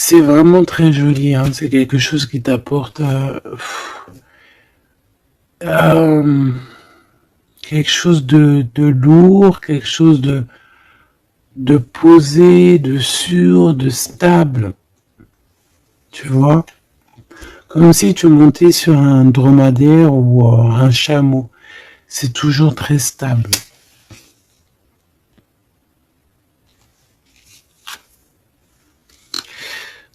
C'est vraiment très joli, hein. C'est quelque chose qui t'apporte euh, quelque chose de lourd, quelque chose de posé, de sûr, de stable. Tu vois? Comme si tu montais sur un dromadaire ou un chameau. C'est toujours très stable.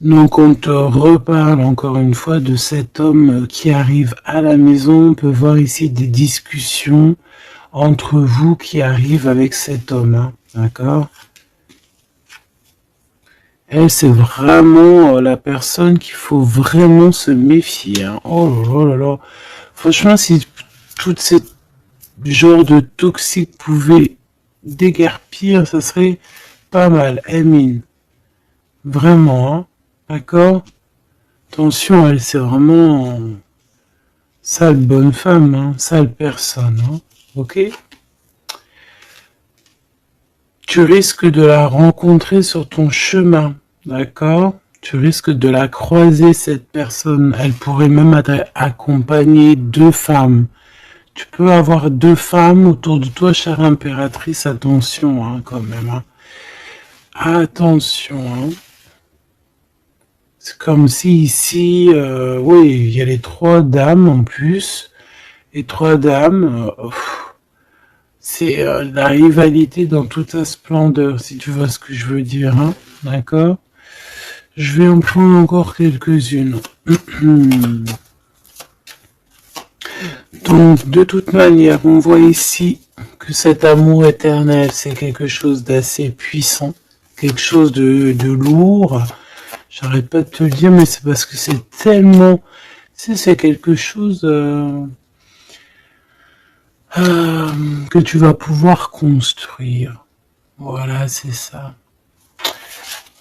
Donc on te reparle encore une fois de cet homme qui arrive à la maison. On peut voir ici des discussions entre vous qui arrivent avec cet homme. Hein, d'accord? Elle, c'est vraiment la personne qu'il faut vraiment se méfier. Hein. Oh là là là. Franchement, si tout ce genre de toxique pouvait déguerpir, ça serait pas mal. Emine. Vraiment, hein. D'accord? Attention, elle, c'est vraiment sale bonne femme, hein. Sale personne. Hein. Ok? Tu risques de la rencontrer sur ton chemin. D'accord? Tu risques de la croiser, cette personne. Elle pourrait même être accompagnée de femmes. Tu peux avoir deux femmes autour de toi, chère impératrice. Attention, hein, quand même. Hein. Attention. Hein. C'est comme si ici, oui, il y a les trois dames en plus. Les trois dames, c'est la rivalité dans toute sa splendeur, si tu vois ce que je veux dire. Hein. D'accord? Je vais en prendre encore quelques-unes. Donc, de toute manière, on voit ici que cet amour éternel, c'est quelque chose d'assez puissant, quelque chose de lourd. J'arrête pas de te le dire, mais c'est parce que c'est tellement... c'est quelque chose que tu vas pouvoir construire. Voilà, c'est ça.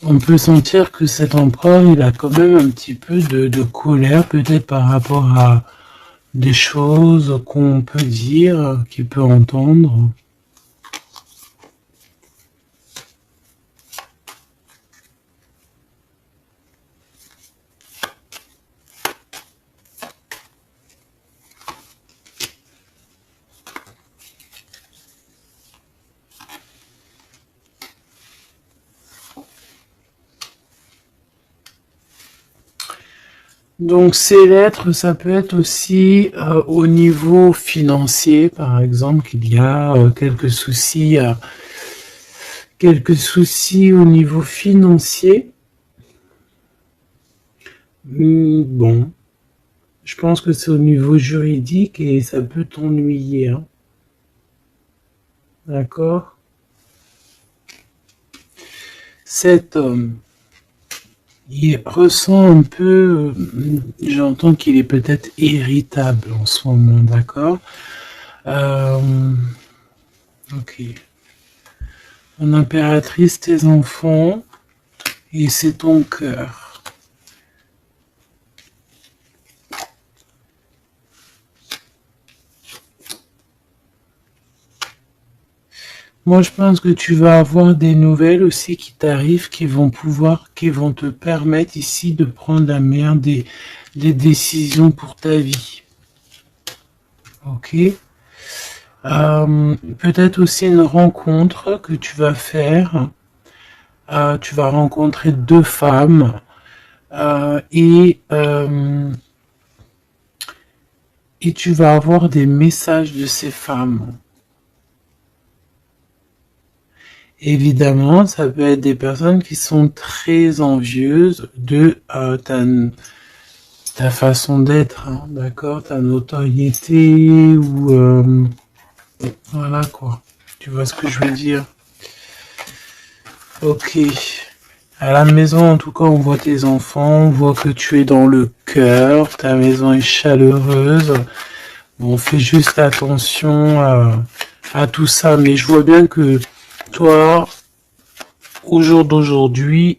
On peut sentir que cet empereur, il a quand même un petit peu de colère, peut-être par rapport à des choses qu'on peut dire, qu'il peut entendre. Donc ces lettres, ça peut être aussi au niveau financier, par exemple, qu'il y a quelques soucis au niveau financier. Bon, je pense que c'est au niveau juridique et ça peut t'ennuyer. Hein. D'accord? Cet homme, il ressent un peu, j'entends qu'il est peut-être irritable en ce moment, d'accord? Ok. Mon impératrice, tes enfants, et c'est ton cœur. Moi, je pense que tu vas avoir des nouvelles aussi qui t'arrivent, qui vont te permettre ici de prendre la meilleure des décisions pour ta vie. Ok. Peut-être aussi une rencontre que tu vas faire. Tu vas rencontrer deux femmes et tu vas avoir des messages de ces femmes. Évidemment, ça peut être des personnes qui sont très envieuses de ta façon d'être, hein, d'accord, ta notoriété ou voilà quoi. Tu vois ce que je veux dire? Ok. À la maison, en tout cas, on voit tes enfants, on voit que tu es dans le cœur, ta maison est chaleureuse. Bon, fais juste attention à tout ça, mais je vois bien que toi, au jour d'aujourd'hui,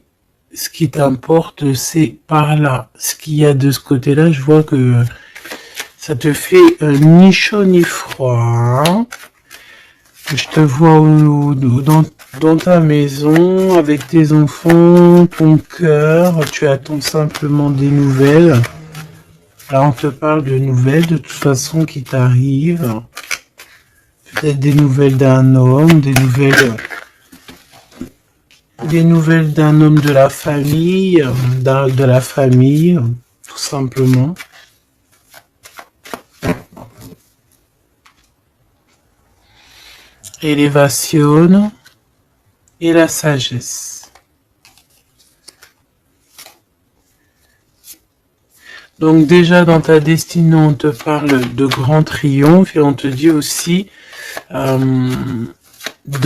ce qui t'importe, c'est par là. Ce qu'il y a de ce côté-là, je vois que ça te fait ni chaud ni froid. Hein. Je te vois dans ta maison, avec tes enfants, ton cœur, tu attends simplement des nouvelles. Là, on te parle de nouvelles, de toute façon, qui t'arrivent. Peut-être des nouvelles d'un homme, des nouvelles d'un homme de la famille, tout simplement. Élévation et la sagesse. Donc déjà dans ta destinée, on te parle de grand triomphe et on te dit aussi de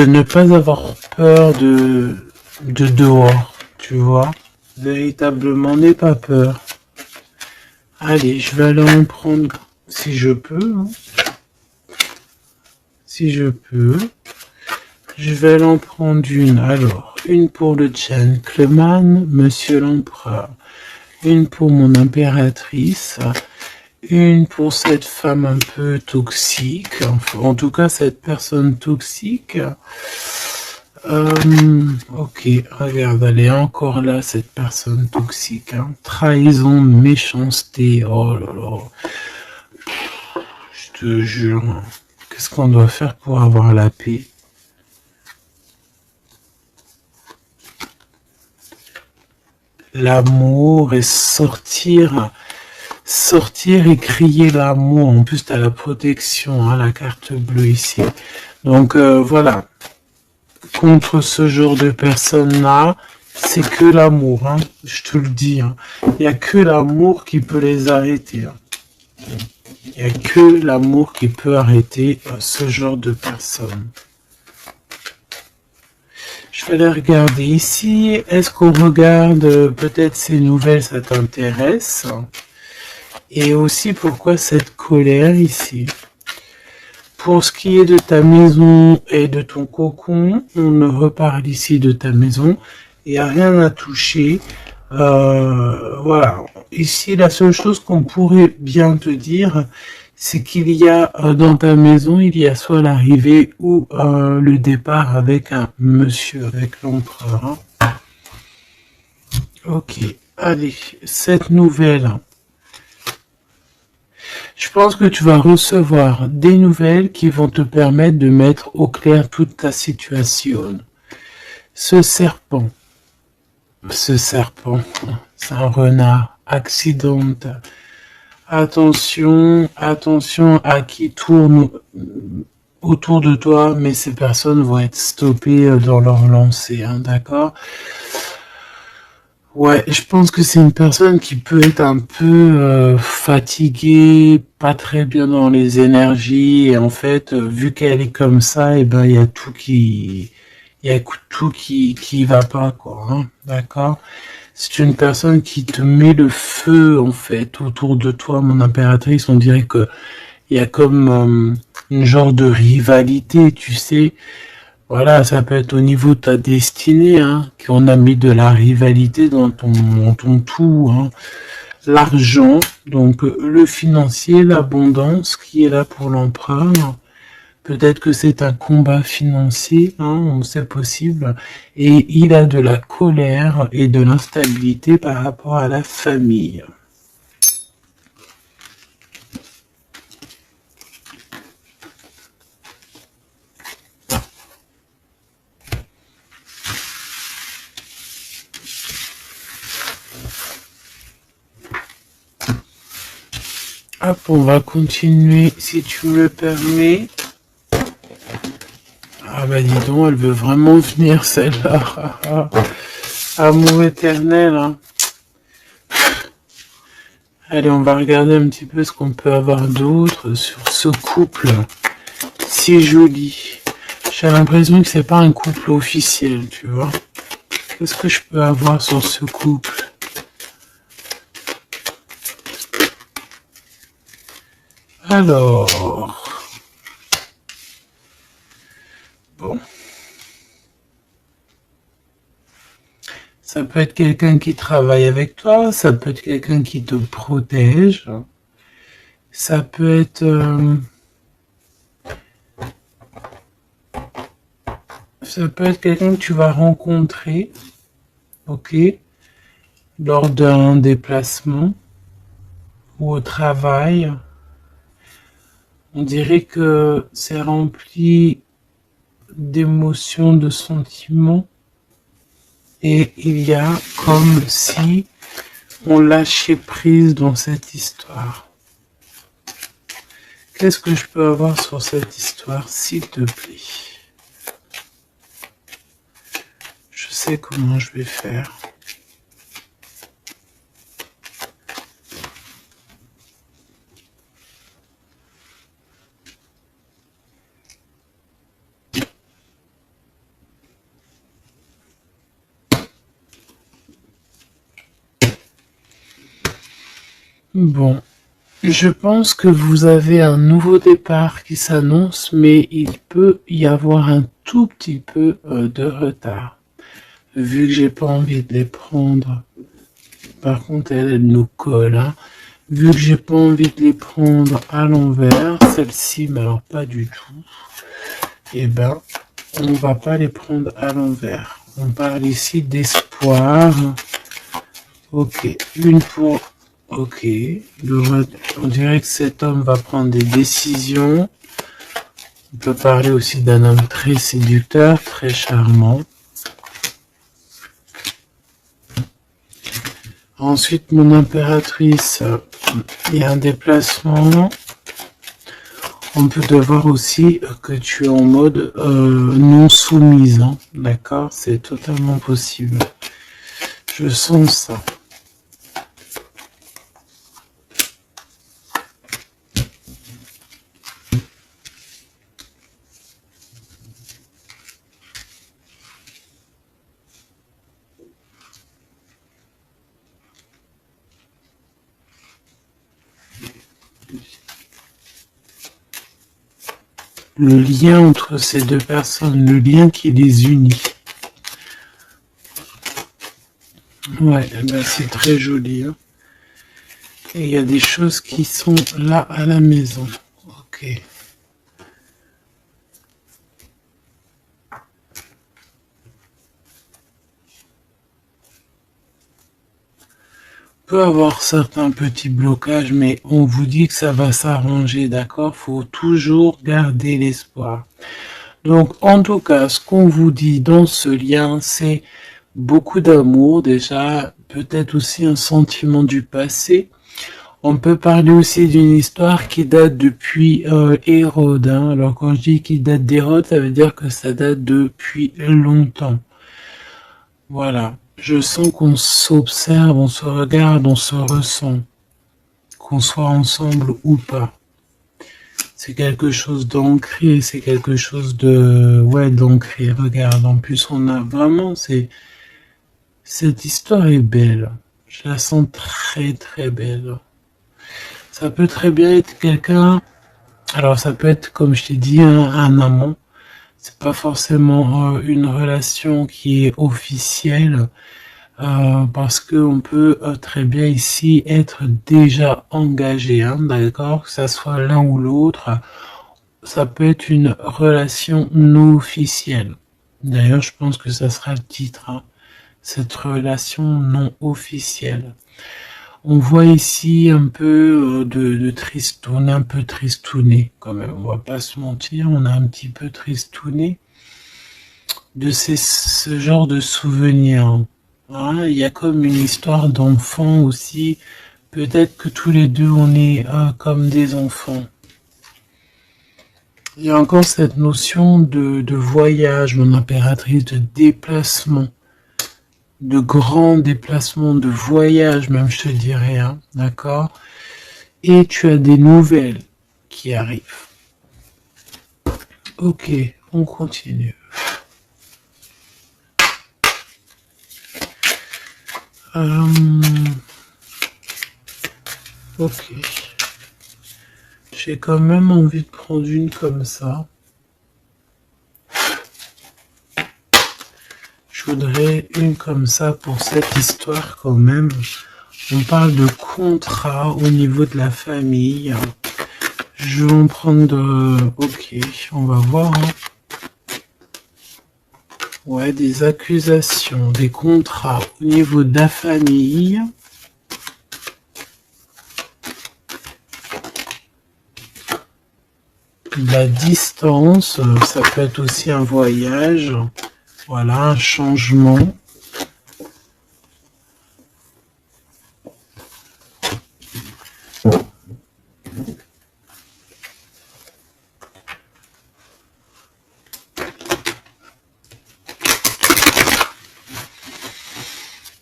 ne pas avoir peur de dehors, tu vois. Véritablement, n'aie pas peur. Allez, je vais aller en prendre si je peux. Hein. Si je peux. Je vais aller en prendre une. Alors, une pour le gentleman, monsieur l'empereur. Une pour mon impératrice. Une pour cette femme un peu toxique. Enfin, en tout cas, cette personne toxique. Ok, regarde, elle est encore là, cette personne toxique. Hein. Trahison, méchanceté. Oh là là. Je te jure. Qu'est-ce qu'on doit faire pour avoir la paix? L'amour et sortir et crier l'amour. En plus, tu as la protection, hein, la carte bleue ici. Donc voilà. Contre ce genre de personnes-là, c'est que l'amour. Hein, je te le dis. Hein. Il n'y a que l'amour qui peut les arrêter. Hein. Il n'y a que l'amour qui peut arrêter ce genre de personnes. Je vais les regarder ici. Est-ce qu'on regarde peut-être ces nouvelles, ça t'intéresse? Et aussi pourquoi cette colère ici? Pour ce qui est de ta maison et de ton cocon, on ne reparle ici de ta maison. Il n'y a rien à toucher. Voilà. Ici, la seule chose qu'on pourrait bien te dire, c'est qu'il y a dans ta maison, il y a soit l'arrivée ou le départ avec un monsieur, avec l'empereur. Hein. Ok. Allez, cette nouvelle. Je pense que tu vas recevoir des nouvelles qui vont te permettre de mettre au clair toute ta situation. Ce serpent, c'est un renard accidentel. Attention à qui tourne autour de toi, mais ces personnes vont être stoppées dans leur lancée, hein, d'accord? Ouais, je pense que c'est une personne qui peut être un peu fatiguée, pas très bien dans les énergies, et en fait, vu qu'elle est comme ça, et ben il y a tout qui va pas, quoi, hein, d'accord? C'est une personne qui te met le feu, en fait, autour de toi, mon impératrice. On dirait que il y a comme une genre de rivalité, tu sais. Voilà, ça peut être au niveau de ta destinée, hein, qu'on a mis de la rivalité dans ton tout, hein. L'argent, donc le financier, l'abondance qui est là pour l'empereur. Peut-être que c'est un combat financier, hein, c'est possible. Et il a de la colère et de l'instabilité par rapport à la famille. Hop, on va continuer si tu me le permets. Ah bah dis donc, elle veut vraiment venir celle-là. Amour éternel. Hein. Allez, on va regarder un petit peu ce qu'on peut avoir d'autre sur ce couple si joli. J'ai l'impression que c'est pas un couple officiel, tu vois. Qu'est-ce que je peux avoir sur ce couple? Alors, bon, ça peut être quelqu'un qui travaille avec toi, ça peut être quelqu'un qui te protège, ça peut être Ça peut être quelqu'un que tu vas rencontrer, ok, lors d'un déplacement ou au travail. On dirait que c'est rempli d'émotions, de sentiments, et il y a comme si on lâchait prise dans cette histoire. Qu'est-ce que je peux avoir sur cette histoire, s'il te plaît? Je sais comment je vais faire. Bon, je pense que vous avez un nouveau départ qui s'annonce, mais il peut y avoir un tout petit peu de retard. Vu que j'ai pas envie de les prendre, par contre elle nous colle, hein. Vu que j'ai pas envie de les prendre à l'envers, celle-ci, mais alors pas du tout, eh ben, on va pas les prendre à l'envers. On parle ici d'espoir. Ok, une pour... Ok, on dirait que cet homme va prendre des décisions. On peut parler aussi d'un homme très séducteur, très charmant. Ensuite, mon impératrice, il y a un déplacement. On peut devoir aussi que tu es en mode non soumise, hein. D'accord? C'est totalement possible. Je sens ça. Le lien entre ces deux personnes, le lien qui les unit. Ouais, ben c'est très joli, hein. Et il y a des choses qui sont là à la maison. Ok. Peut avoir certains petits blocages, mais on vous dit que ça va s'arranger, d'accord? Faut toujours garder l'espoir. Donc, en tout cas, ce qu'on vous dit dans ce lien, c'est beaucoup d'amour, déjà, peut-être aussi un sentiment du passé. On peut parler aussi d'une histoire qui date depuis Hérode, hein. Alors, quand je dis qu'il date d'Hérode, ça veut dire que ça date depuis longtemps. Voilà. Je sens qu'on s'observe, on se regarde, on se ressent, qu'on soit ensemble ou pas. C'est quelque chose d'ancré, c'est quelque chose de... Ouais, d'ancré, regarde, en plus on a vraiment... Cette histoire est belle. Je la sens très très belle. Ça peut très bien être quelqu'un... Alors ça peut être, comme je t'ai dit, un amant. C'est pas forcément une relation qui est officielle. Parce qu'on peut très bien ici être déjà engagé, hein, d'accord, que ça soit l'un ou l'autre, ça peut être une relation non officielle. D'ailleurs, je pense que ça sera le titre, hein, cette relation non officielle. On voit ici un peu de tristouné, un peu tristouné quand même, on va pas se mentir, on a un petit peu tristouné de ce genre de souvenirs. Hein, il y a comme une histoire d'enfant aussi. Peut-être que tous les deux on est comme des enfants. Il y a encore cette notion de voyage, mon impératrice, de déplacement, de grand déplacement, de voyage même, je te dirais, hein, d'accord? Et tu as des nouvelles qui arrivent. Ok, on continue. Ok. J'ai quand même envie de prendre une comme ça. Je voudrais une comme ça pour cette histoire quand même. On parle de contrat au niveau de la famille. Je vais en prendre... Ok, on va voir. Hein. Ouais, des accusations, des contrats au niveau de la famille. La distance, ça peut être aussi un voyage. Voilà, un changement.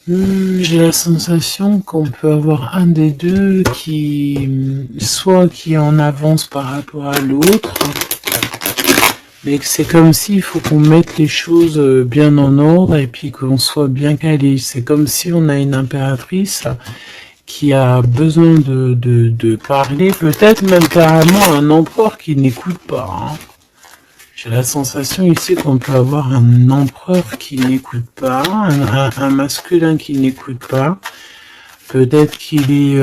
J'ai la sensation qu'on peut avoir un des deux soit qui est en avance par rapport à l'autre, mais que c'est comme s'il faut qu'on mette les choses bien en ordre et puis qu'on soit bien calé. C'est comme si on a une impératrice qui a besoin de parler, peut-être même carrément un empereur qui n'écoute pas, hein. J'ai la sensation ici qu'on peut avoir un empereur qui n'écoute pas, un masculin qui n'écoute pas. Peut-être qu'il est,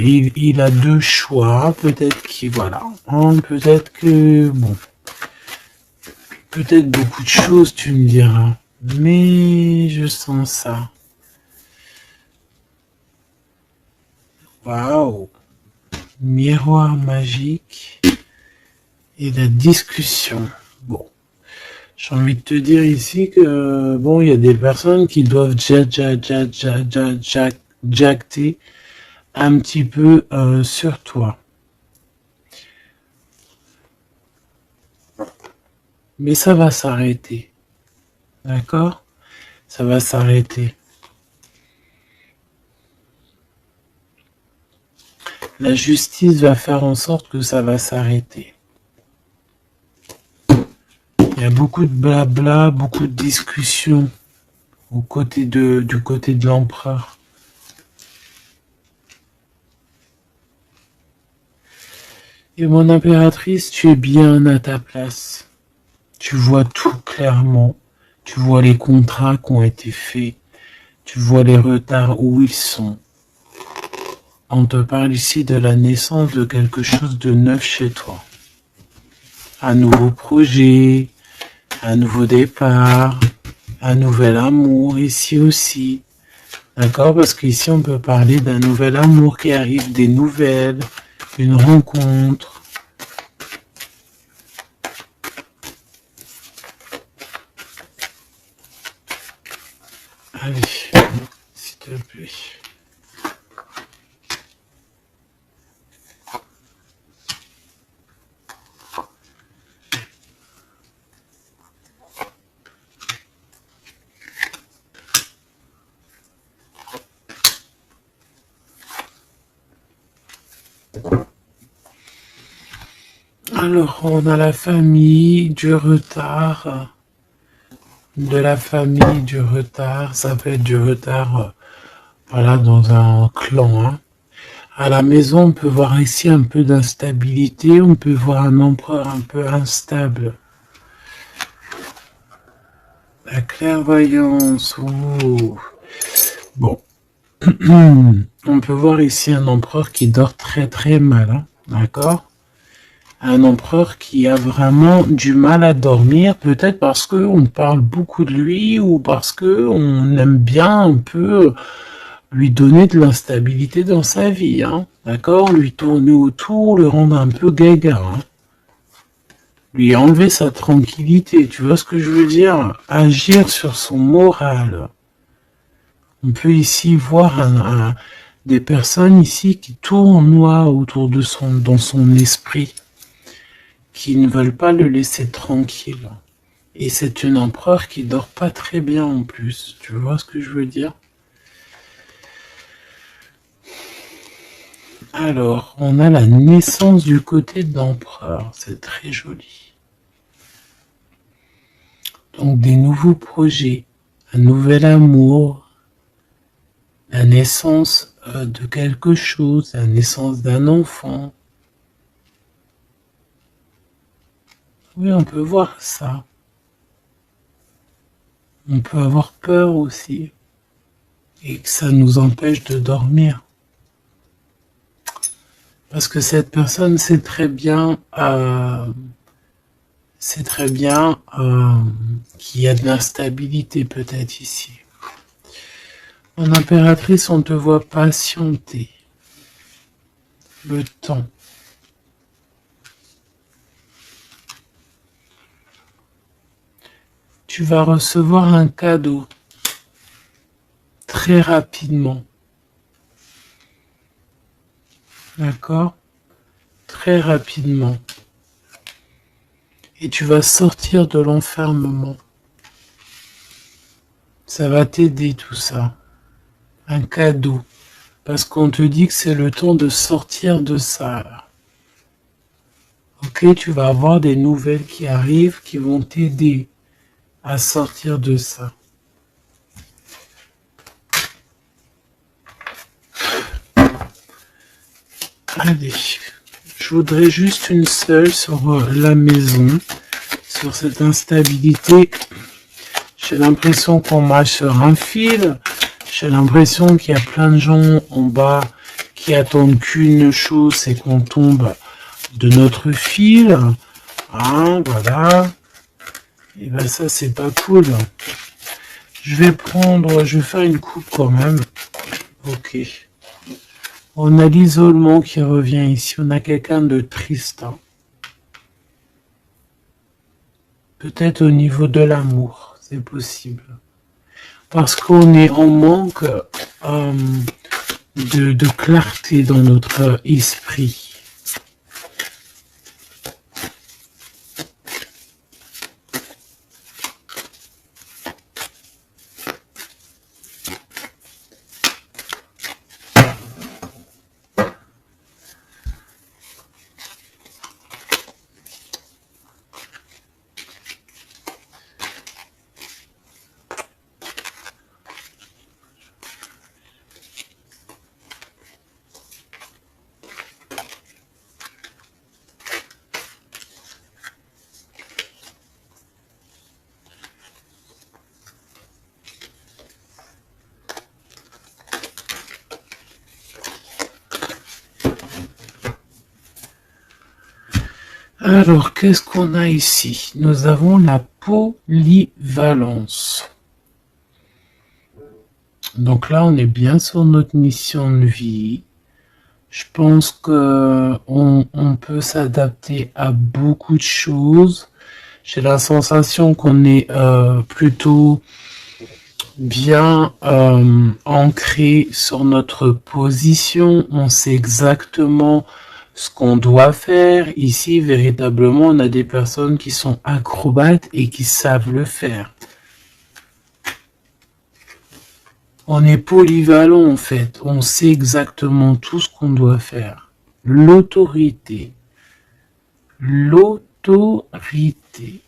il a deux choix. Peut-être qu'il, voilà, hein, peut-être que, bon, peut-être beaucoup de choses, tu me diras. Mais je sens ça. Waouh! Miroir magique et la discussion. Bon, j'ai envie de te dire ici que bon, il y a des personnes qui doivent jacter un petit peu sur toi. Mais ça va s'arrêter. D'accord? Ça va s'arrêter. La justice va faire en sorte que ça va s'arrêter. Il y a beaucoup de blabla, beaucoup de discussions du côté de l'empereur. Et mon impératrice, tu es bien à ta place. Tu vois tout clairement. Tu vois les contrats qui ont été faits. Tu vois les retards où ils sont. On te parle ici de la naissance de quelque chose de neuf chez toi. Un nouveau projet, un nouveau départ, un nouvel amour ici aussi. D'accord? Parce qu'ici on peut parler d'un nouvel amour qui arrive, des nouvelles, une rencontre. Allez, s'il te plaît. Alors, on a la famille, du retard, de la famille, du retard, ça peut être du retard, voilà, dans un clan, hein. À la maison, on peut voir ici un peu d'instabilité, on peut voir un empereur un peu instable. La clairvoyance, ouh. Bon. On peut voir ici un empereur qui dort très très mal, hein, d'accord? Un empereur qui a vraiment du mal à dormir, peut-être parce qu'on parle beaucoup de lui ou parce qu'on aime bien un peu lui donner de l'instabilité dans sa vie, hein, d'accord? Lui tourner autour, le rendre un peu gaga, hein. Lui enlever sa tranquillité, tu vois ce que je veux dire? Agir sur son moral. On peut ici voir des personnes ici qui tournoient autour de dans son esprit, qui ne veulent pas le laisser tranquille. Et c'est une empereur qui dort pas très bien en plus. Tu vois ce que je veux dire? Alors, on a la naissance du côté de l'empereur. C'est très joli. Donc, des nouveaux projets, un nouvel amour, la naissance de quelque chose, la naissance d'un enfant. Oui, on peut voir ça. On peut avoir peur aussi. Et que ça nous empêche de dormir. Parce que cette personne sait très bien C'est très bien qu'il y a de l'instabilité peut-être ici. En impératrice, on te voit patienter. Le temps. Tu vas recevoir un cadeau très rapidement. D'accord? Très rapidement. Et tu vas sortir de l'enfermement. Ça va t'aider tout ça. Un cadeau. Parce qu'on te dit que c'est le temps de sortir de ça. Ok, tu vas avoir des nouvelles qui arrivent qui vont t'aider à sortir de ça. Allez, je voudrais juste une seule sur la maison, sur cette instabilité. J'ai l'impression qu'on marche sur un fil. J'ai l'impression qu'il y a plein de gens en bas qui attendent qu'une chose, c'est qu'on tombe de notre fil. Hein, voilà. Et ben ça, c'est pas cool. Je vais faire une coupe quand même. Ok. On a l'isolement qui revient ici. On a quelqu'un de triste. Hein. Peut-être au niveau de l'amour, c'est possible. Parce qu'on est en manque de clarté dans notre esprit. Alors, qu'est-ce qu'on a ici? Nous avons la polyvalence. Donc là, on est bien sur notre mission de vie. Je pense qu'on peut s'adapter à beaucoup de choses. J'ai la sensation qu'on est plutôt bien ancré sur notre position. On sait exactement ce qu'on doit faire. Ici, véritablement, on a des personnes qui sont acrobates et qui savent le faire. On est polyvalent en fait. On sait exactement tout ce qu'on doit faire. L'autorité. L'autorité.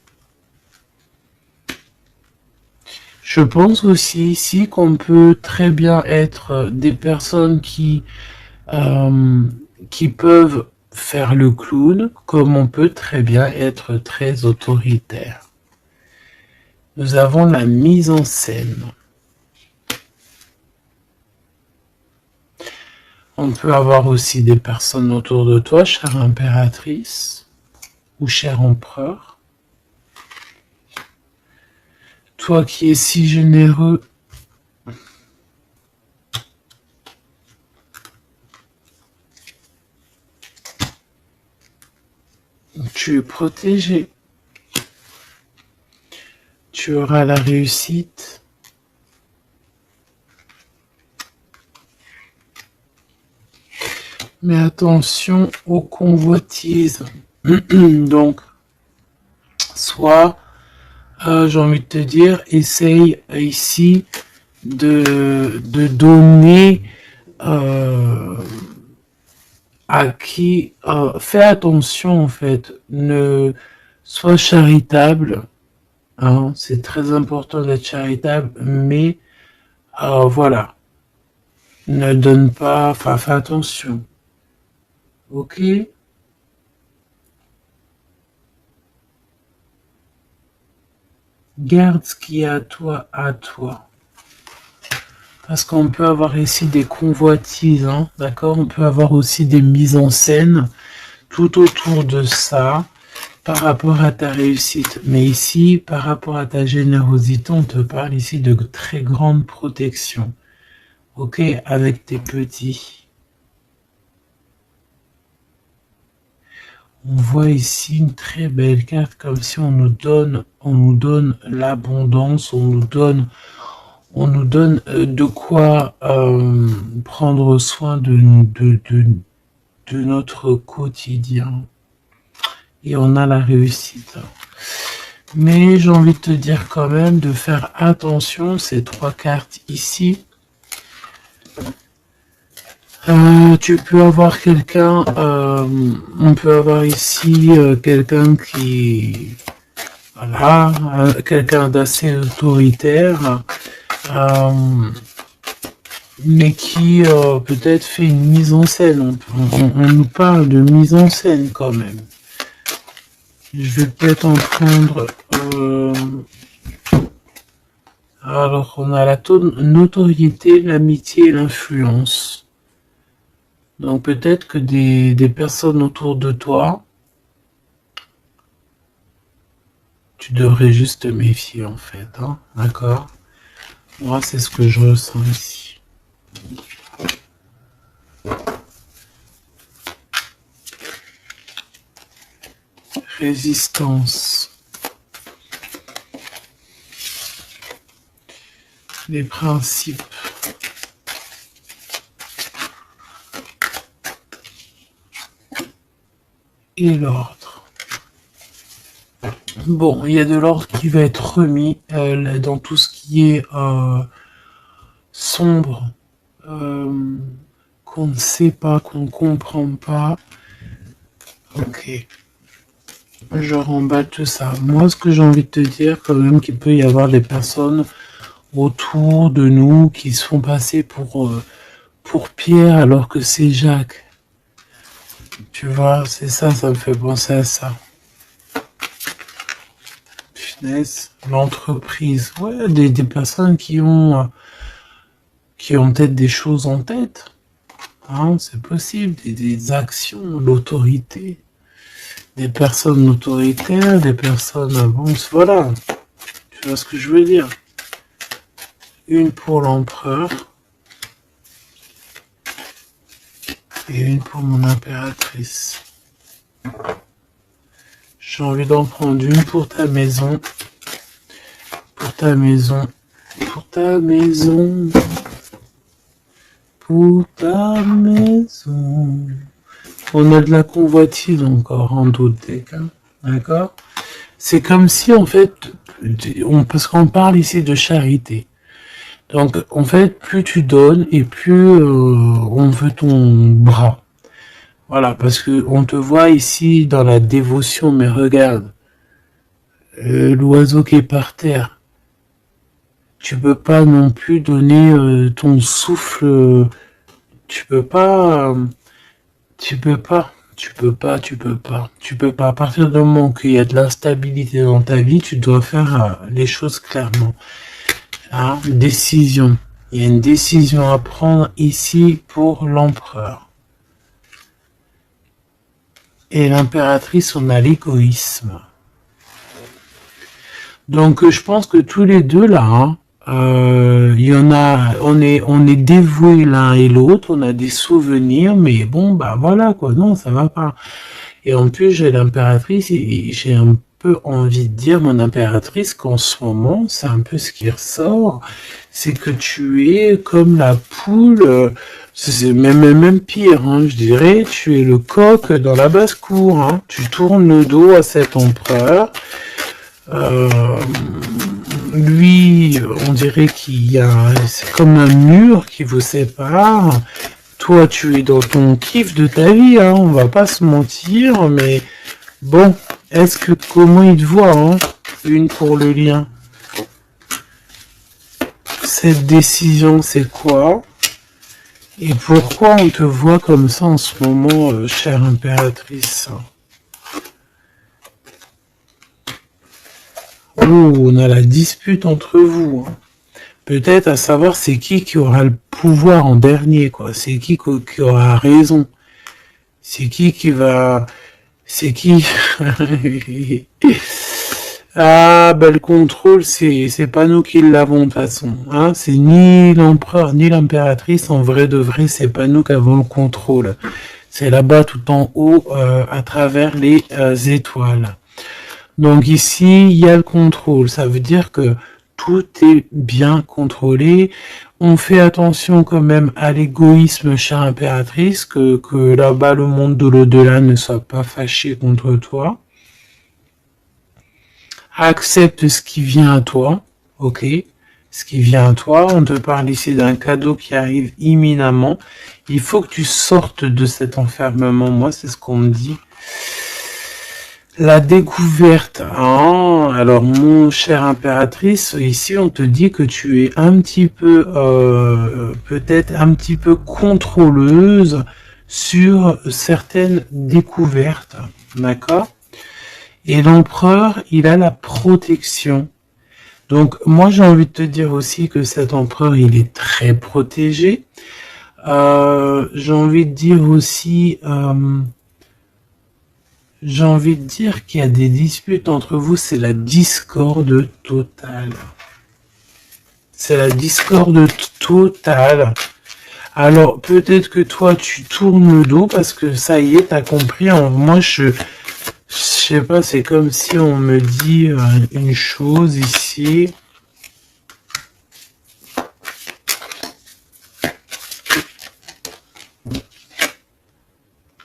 Je pense aussi ici qu'on peut très bien être des personnes qui peuvent faire le clown, comme on peut très bien être très autoritaire. Nous avons la mise en scène. On peut avoir aussi des personnes autour de toi, chère impératrice ou cher empereur. Toi qui es si généreux, tu es protégé. Tu auras la réussite. Mais attention aux convoitises. Donc, soit, j'ai envie de te dire, essaye ici de donner à qui... fais attention en fait, ne sois charitable. Hein, c'est très important d'être charitable, mais voilà. Ne donne pas... Enfin, fais attention. Ok? Garde ce qui est à toi, Parce qu'on peut avoir ici des convoitises, hein, d'accord? On peut avoir aussi des mises en scène tout autour de ça. par rapport à ta réussite. Mais ici, par rapport à ta générosité, on te parle ici de très grande protection. Ok, avec tes petits. On voit ici une très belle carte, comme si on nous donne l'abondance, on nous donne de quoi prendre soin de notre quotidien. Et on a la réussite. Mais j'ai envie de te dire quand même de faire attention, ces 3 cartes ici. Tu peux avoir quelqu'un, on peut avoir ici quelqu'un qui, voilà, quelqu'un d'assez autoritaire, mais qui peut-être fait une mise en scène. On nous parle de mise en scène quand même. Je vais peut-être en prendre... Alors, on a la notoriété, l'amitié et l'influence. Donc, peut-être que des personnes autour de toi, tu devrais juste te méfier, en fait. Hein, d'accord? Moi, c'est ce que je ressens ici. Résistance. Les principes. Et l'ordre. Bon, il y a de l'ordre qui va être remis dans tout ce qui est sombre, qu'on ne sait pas, qu'on ne comprend pas. Ok. Je remballe tout ça. Moi, ce que j'ai envie de te dire, quand même, qu'il peut y avoir des personnes autour de nous qui se font passer pour Pierre alors que c'est Jacques. Tu vois, c'est ça, ça me fait penser à ça. Finesse, l'entreprise. Ouais, des personnes qui ont peut-être des choses en tête. Hein, c'est possible, des actions, l'autorité. Des personnes autoritaires, des personnes... Bon, voilà. Tu vois ce que je veux dire? Une pour l'empereur. Et une pour mon impératrice. J'ai envie d'en prendre une pour ta maison. Pour ta maison. Pour ta maison. Pour ta maison. On a de la convoitise encore en d'autres des cas. D'accord? C'est comme si, en fait, parce qu'on parle ici de charité. Donc, en fait, plus tu donnes et plus on veut ton bras. Voilà, parce que on te voit ici dans la dévotion, mais regarde, l'oiseau qui est par terre. Tu peux pas non plus donner ton souffle. Tu peux pas. Tu peux pas. À partir du moment qu'il y a de l'instabilité dans ta vie, tu dois faire les choses clairement. Hein, décision. Il y a une décision à prendre ici pour l'empereur. Et l'impératrice, on a l'égoïsme. Donc, je pense que tous les deux là, hein, il y en a, on est dévoués l'un et l'autre, on a des souvenirs, mais bon, bah voilà quoi, non, ça va pas. Et en plus, j'ai l'impératrice, et j'ai un peu envie de dire, mon impératrice, qu'en ce moment, c'est un peu ce qui ressort, c'est que tu es comme la poule, c'est même pire, hein, je dirais, tu es le coq dans la basse-cour, hein, tu tournes le dos à cet empereur, lui, on dirait qu'il y a, c'est comme un mur qui vous sépare. Toi, tu es dans ton kiff de ta vie, hein, on va pas se mentir, mais bon, comment il te voit, hein, une pour le lien. Cette décision, c'est quoi? Et pourquoi on te voit comme ça en ce moment, chère impératrice? Oh, on a la dispute entre vous. Hein. Peut-être à savoir c'est qui aura le pouvoir en dernier, quoi. C'est qui aura raison. C'est qui va... C'est qui? Ah, bah le contrôle, c'est pas nous qui l'avons de toute façon. Hein, c'est ni l'empereur ni l'impératrice. En vrai de vrai, c'est pas nous qui avons le contrôle. C'est là-bas tout en haut, à travers les étoiles. Donc ici, il y a le contrôle. Ça veut dire que tout est bien contrôlé. On fait attention quand même à l'égoïsme, chère impératrice, que là-bas, le monde de l'au-delà ne soit pas fâché contre toi. Accepte ce qui vient à toi, ok? Ce qui vient à toi. On te parle ici d'un cadeau qui arrive imminemment. Il faut que tu sortes de cet enfermement. Moi, c'est ce qu'on me dit. La découverte. Ah, alors, mon cher impératrice, ici, on te dit que tu es un petit peu, peut-être un petit peu contrôleuse sur certaines découvertes. D'accord? Et l'empereur, il a la protection. Donc, moi, j'ai envie de te dire aussi que cet empereur, il est très protégé. J'ai envie de dire aussi... j'ai envie de dire qu'il y a des disputes entre vous, c'est la discorde totale. C'est la discorde totale. Alors, peut-être que toi, tu tournes le dos parce que ça y est, t'as compris. Moi, je sais pas, c'est comme si on me dit une chose ici.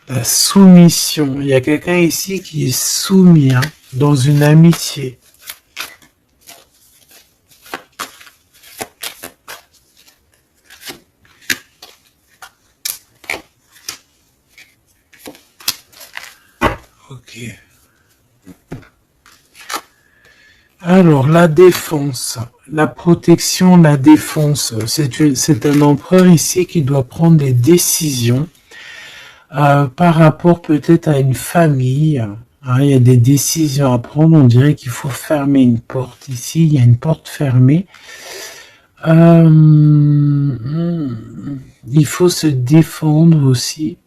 La soumission. Il y a quelqu'un ici qui est soumis dans une amitié. Ok. Alors, la défense, la protection, la défense. C'est un empereur ici qui doit prendre des décisions. Par rapport peut-être à une famille, hein, il y a des décisions à prendre, on dirait qu'il faut fermer une porte ici, il y a une porte fermée. Il faut se défendre aussi,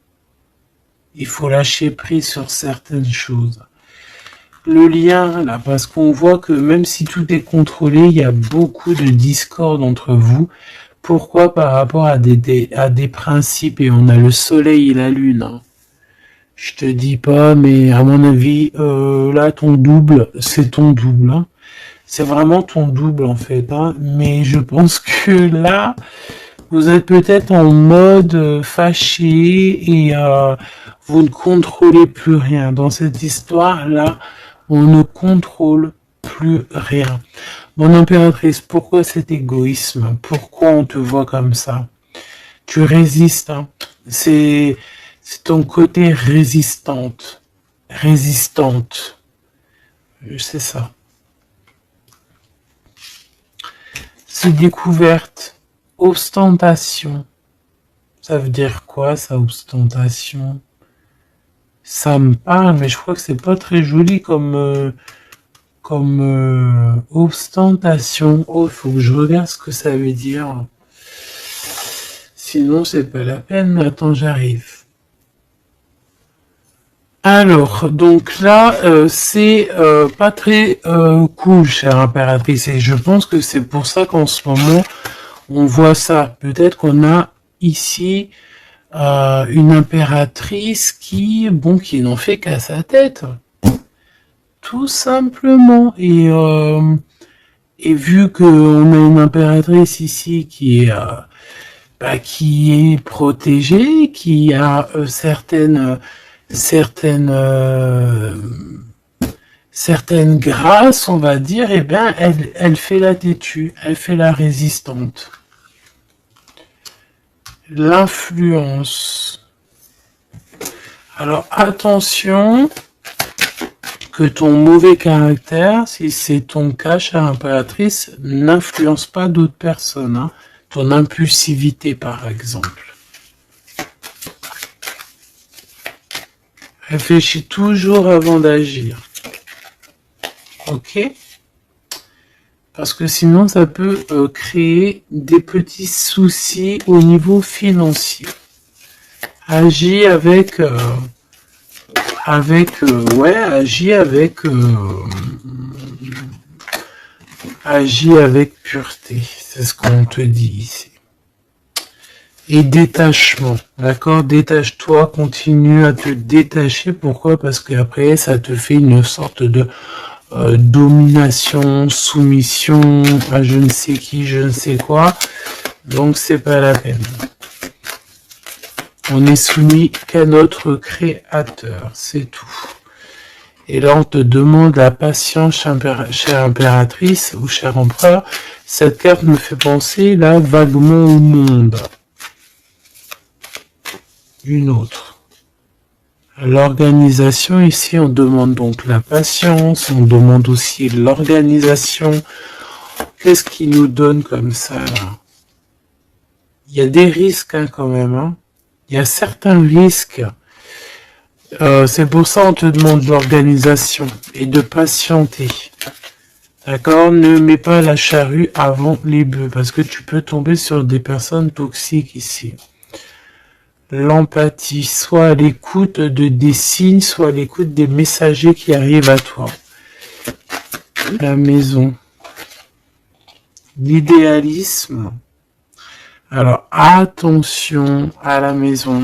il faut lâcher prise sur certaines choses. Le lien, là, parce qu'on voit que même si tout est contrôlé, il y a beaucoup de discorde entre vous. Pourquoi? Par rapport à des principes, et on a le soleil et la lune. Hein. Je te dis pas, mais à mon avis, là, ton double, c'est ton double. Hein. C'est vraiment ton double, en fait. Hein. Mais je pense que là, vous êtes peut-être en mode fâché et vous ne contrôlez plus rien. Dans cette histoire-là, on ne contrôle plus rien. Mon impératrice, pourquoi cet égoïsme? Pourquoi on te voit comme ça? Tu résistes, hein. C'est ton côté résistante. Résistante. C'est ça. C'est découverte. Ostentation. Ça veut dire quoi, ça, ostentation? Ça me parle, mais je crois que c'est pas très joli comme... ostentation. Oh, il faut que je regarde ce que ça veut dire. Sinon, c'est pas la peine. Attends, j'arrive. Alors, donc là, c'est pas très cool, chère impératrice. Et je pense que c'est pour ça qu'en ce moment, on voit ça. Peut-être qu'on a ici une impératrice qui n'en fait qu'à sa tête. Tout simplement. Et vu qu'on a une impératrice ici qui est protégée, qui a certaines grâces, on va dire, eh bien, elle fait la têtue, elle fait la résistante. L'influence. Alors, attention, que ton mauvais caractère, si c'est ton cas, chère impératrice, n'influence pas d'autres personnes. Hein. Ton impulsivité, par exemple. Réfléchis toujours avant d'agir. Ok? Parce que sinon, ça peut créer des petits soucis au niveau financier. Agis avec, ouais, agis avec pureté. C'est ce qu'on te dit ici. Et détachement, d'accord? Détache-toi, continue à te détacher. Pourquoi? Parce qu'après, ça te fait une sorte de domination, soumission à je ne sais qui, je ne sais quoi. Donc, c'est pas la peine. On est soumis qu'à notre créateur, c'est tout. Et là, on te demande la patience, chère impératrice ou cher empereur. Cette carte me fait penser là vaguement au monde. Une autre. L'organisation, ici, on demande donc la patience, on demande aussi l'organisation. Qu'est-ce qui nous donne comme ça, là? Il y a des risques, hein, quand même, hein. Il y a certains risques. C'est pour ça qu'on te demande l'organisation et de patienter. D'accord? Ne mets pas la charrue avant les bœufs, parce que tu peux tomber sur des personnes toxiques ici. L'empathie, soit à l'écoute des signes, soit à l'écoute des messagers qui arrivent à toi. La maison. L'idéalisme. Alors, attention à la maison.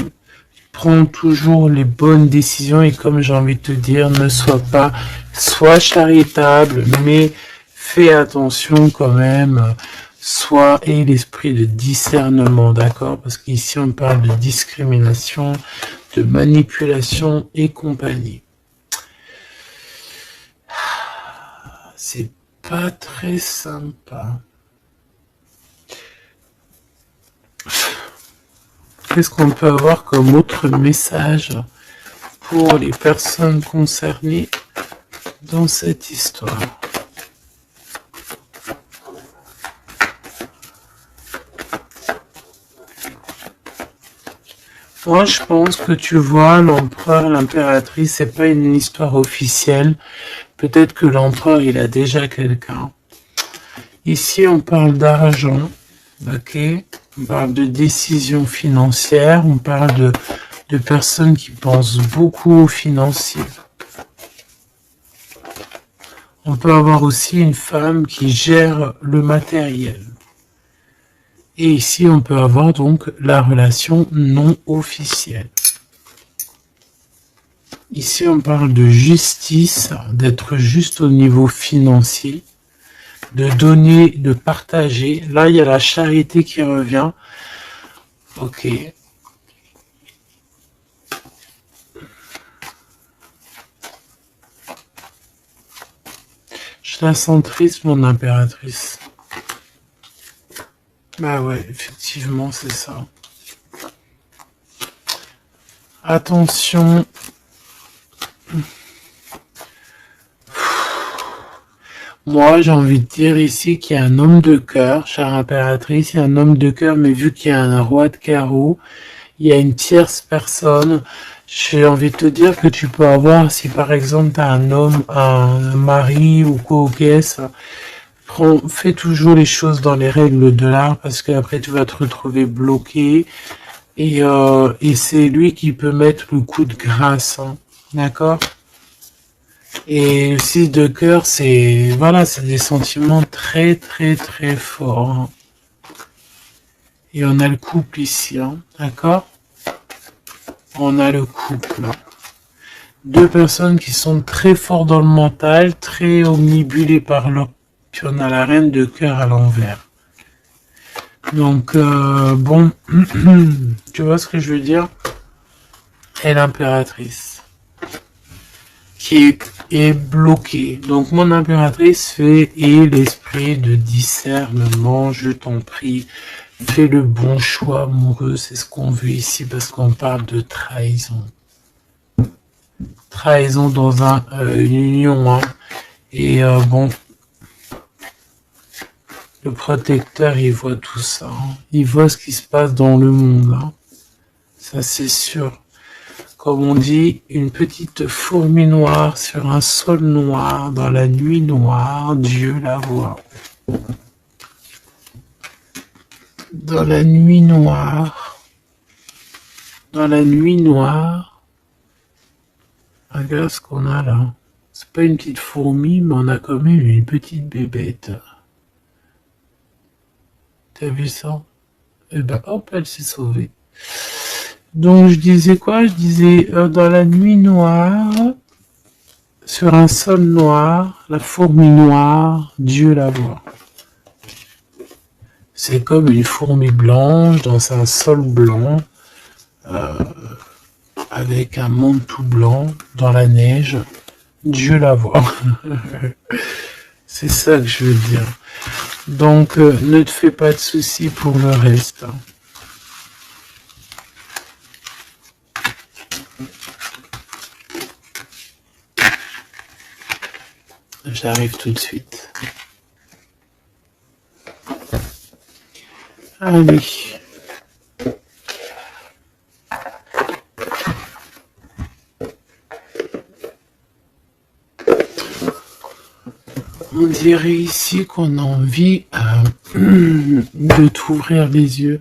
Prends toujours les bonnes décisions et comme j'ai envie de te dire, ne sois charitable, mais fais attention quand même. Aie l'esprit de discernement, d'accord? Parce qu'ici, on parle de discrimination, de manipulation et compagnie. C'est pas très sympa. Qu'est-ce qu'on peut avoir comme autre message pour les personnes concernées dans cette histoire? Moi, je pense que tu vois, l'empereur, l'impératrice, c'est pas une histoire officielle. Peut-être que l'empereur, il a déjà quelqu'un. Ici, on parle d'argent, ok? On parle de décisions financières, on parle de personnes qui pensent beaucoup aux financiers. On peut avoir aussi une femme qui gère le matériel. Et ici, on peut avoir donc la relation non officielle. Ici, on parle de justice, d'être juste au niveau financier, de donner, de partager. Là, il y a la charité qui revient. Ok. Je la sens triste, mon impératrice. Bah ouais, effectivement, c'est ça. Attention. Moi, j'ai envie de dire ici qu'il y a un homme de cœur, chère impératrice, il y a un homme de cœur, mais vu qu'il y a un roi de carreau, il y a une tierce personne. J'ai envie de te dire que tu peux avoir, si par exemple tu as un homme, un mari ou quoi qu'est-ce, fais toujours les choses dans les règles de l'art parce qu'après tu vas te retrouver bloqué et c'est lui qui peut mettre le coup de grâce, hein. D'accord? Et aussi de cœur, c'est voilà, c'est des sentiments très très très forts, hein. Et on a le couple ici, hein, d'accord? On a le couple. Deux personnes qui sont très forts dans le mental, très omnibulées par leur... Puis on a la reine de cœur à l'envers. Donc, bon, tu vois ce que je veux dire? Et l'impératrice qui est bloquée. Donc, mon impératrice fait et l'esprit de discernement, je t'en prie. Fais le bon choix amoureux, c'est ce qu'on veut ici parce qu'on parle de trahison. Trahison dans une union, hein. Et bon, le protecteur, il voit tout ça, hein. Il voit ce qui se passe dans le monde, hein. Ça, c'est sûr. Comme on dit, une petite fourmi noire sur un sol noir, dans la nuit noire, Dieu la voit. Dans la nuit noire, Regarde ce qu'on a là. C'est pas une petite fourmi, mais on a quand même une petite bébête. T'as vu ça? Et ben hop, elle s'est sauvée. Donc je disais quoi? Je disais dans la nuit noire, sur un sol noir, la fourmi noire, Dieu la voit. C'est comme une fourmi blanche dans un sol blanc, avec un monde tout blanc dans la neige. Dieu la voit. C'est ça que je veux dire. Donc ne te fais pas de soucis pour le reste. J'arrive tout de suite. Allez. On dirait ici qu'on a envie de t'ouvrir les yeux.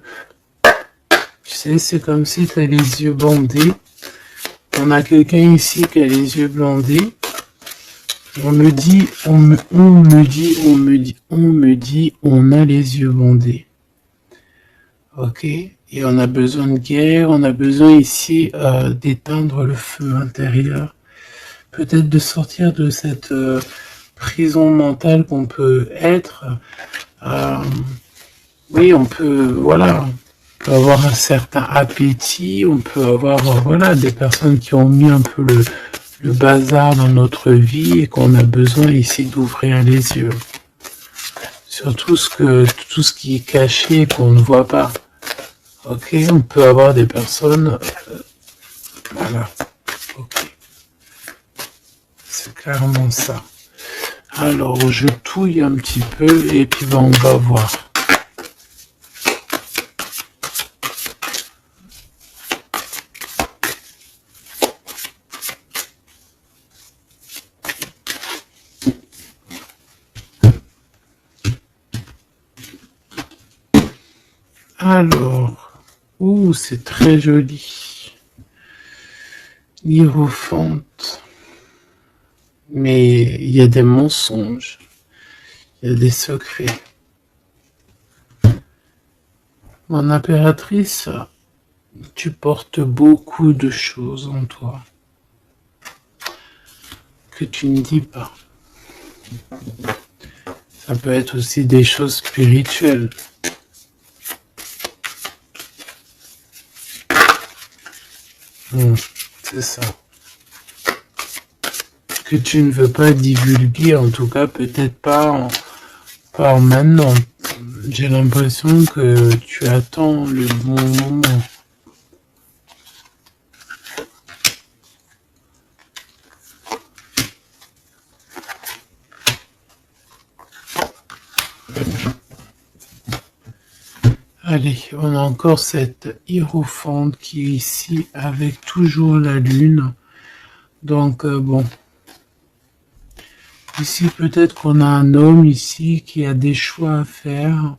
Tu sais, c'est comme si tu as les yeux bandés. On a quelqu'un ici qui a les yeux bandés. On me dit, on a les yeux bandés. Ok? Et on a besoin de guerre, on a besoin ici d'éteindre le feu intérieur. Peut-être de sortir de cette prison mentale qu'on peut être. Oui, on peut, voilà, on peut avoir un certain appétit, on peut avoir, voilà, des personnes qui ont mis un peu le bazar dans notre vie et qu'on a besoin ici d'ouvrir les yeux sur tout ce qui est caché et qu'on ne voit pas. Ok, on peut avoir des personnes, voilà, ok, c'est clairement ça. Alors je touille un petit peu et puis on va voir. Alors, c'est très joli. Hiérophante. Mais il y a des mensonges. Il y a des secrets. Mon impératrice, tu portes beaucoup de choses en toi que tu ne dis pas. Ça peut être aussi des choses spirituelles. C'est ça. Que tu ne veux pas divulguer, en tout cas peut-être pas maintenant. J'ai l'impression que tu attends le bon moment. Allez, on a encore cette hiérophante qui est ici avec toujours la lune. Donc bon. Ici peut-être qu'on a un homme ici qui a des choix à faire,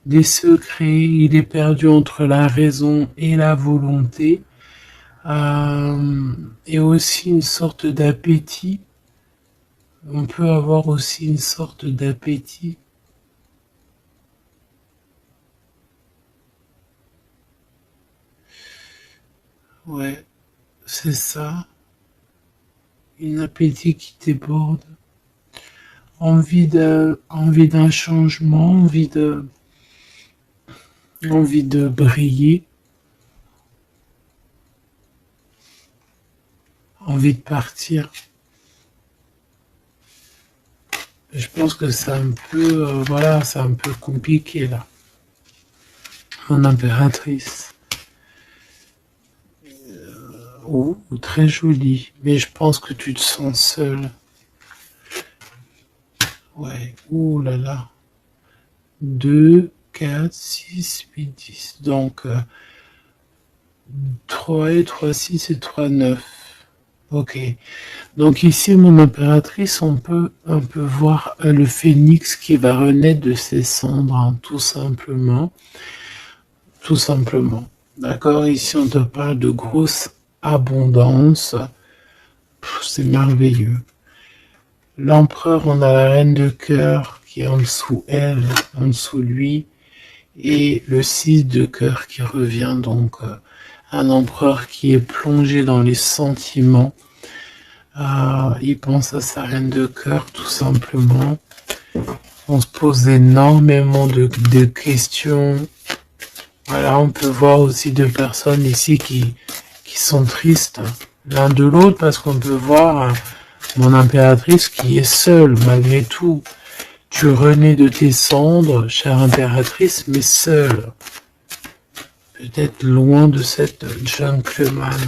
des secrets, il est perdu entre la raison et la volonté. Et aussi une sorte d'appétit. On peut avoir aussi une sorte d'appétit. Ouais, c'est ça. Un appétit qui déborde. Envie d'un changement, envie de briller. Envie de partir. Je pense que c'est un peu, voilà, c'est un peu compliqué là. Mon impératrice. Très jolie. Mais je pense que tu te sens seule. Ouais, là là. 2, 4, 6, 8, 10. Donc, 3 et 3, 6 et 3, 9. Ok. Donc ici, mon impératrice, on peut un peu voir le phénix qui va renaître de ses cendres, hein, tout simplement. Tout simplement. D'accord? Ici, on te parle de grosse abondance. c'est merveilleux. L'empereur, on a la reine de cœur qui est en dessous elle, en dessous lui, et le 6 de cœur qui revient, donc un empereur qui est plongé dans les sentiments. Il pense à sa reine de cœur, tout simplement. On se pose énormément de questions. Voilà, on peut voir aussi deux personnes ici qui sont tristes l'un de l'autre, parce qu'on peut voir mon impératrice qui est seule malgré tout. Tu renais de tes cendres, chère impératrice, mais seule. Peut-être loin de cette gentleman.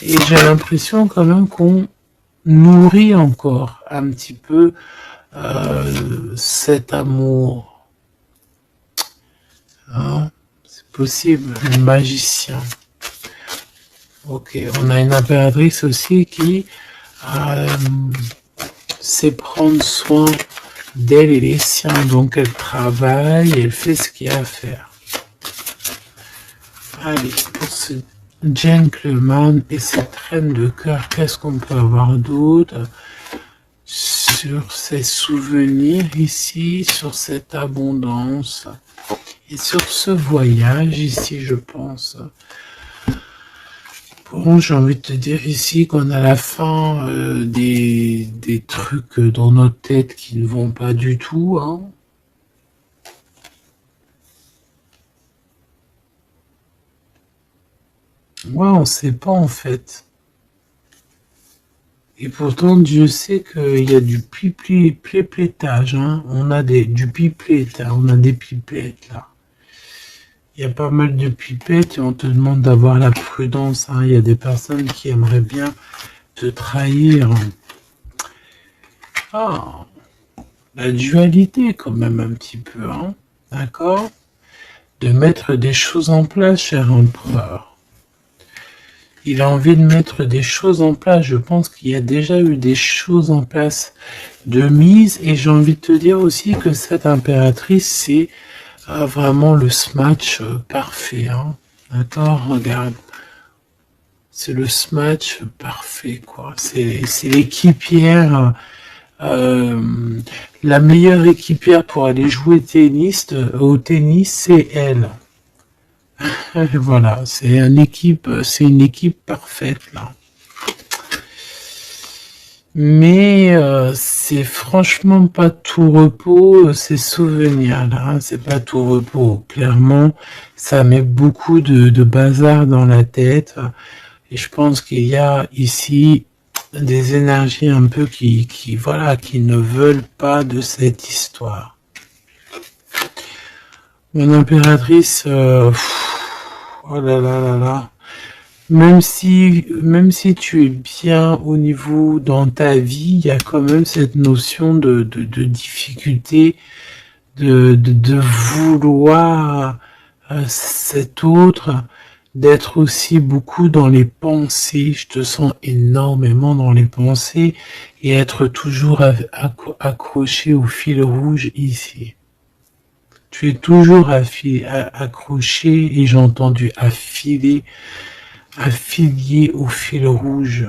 Et j'ai l'impression quand même qu'on nourrit encore un petit peu cet amour. Hein, c'est possible, le magicien. Ok, on a une impératrice aussi qui sait prendre soin d'elle et les siens, donc elle travaille, elle fait ce qu'il y a à faire. Allez, pour ce gentleman et cette reine de cœur, qu'est-ce qu'on peut avoir d'autre sur ces souvenirs ici, sur cette abondance et sur ce voyage ici, je pense. Bon, j'ai envie de te dire ici qu'on a la fin des trucs dans notre tête qui ne vont pas du tout, hein. Ouais, on sait pas en fait. Et pourtant, Dieu sait qu'il y a du piplettage, hein. On a du pipelette, hein. On a des pipettes là. Il y a pas mal de pipettes et on te demande d'avoir la prudence, hein. Il y a des personnes qui aimeraient bien te trahir. Ah, la dualité quand même un petit peu, hein. D'accord? De mettre des choses en place, cher empereur. Il a envie de mettre des choses en place. Je pense qu'il y a déjà eu des choses en place de mise. Et j'ai envie de te dire aussi que cette impératrice, c'est vraiment le smash parfait. Hein. D'accord, regarde. C'est le smash parfait, quoi. C'est l'équipière, la meilleure équipière pour aller jouer au tennis, c'est elle. Voilà, c'est une équipe parfaite là. Mais c'est franchement pas tout repos, ces souvenirs là, hein, c'est pas tout repos. Clairement, ça met beaucoup de bazar dans la tête. Et je pense qu'il y a ici des énergies un peu qui ne veulent pas de cette histoire. Mon impératrice, oh là là là là. Même si tu es bien au niveau dans ta vie, il y a quand même cette notion de difficulté, de vouloir cet autre, d'être aussi beaucoup dans les pensées. Je te sens énormément dans les pensées et être toujours accroché au fil rouge ici. Tu es toujours accroché et j'ai entendu affilié au fil rouge.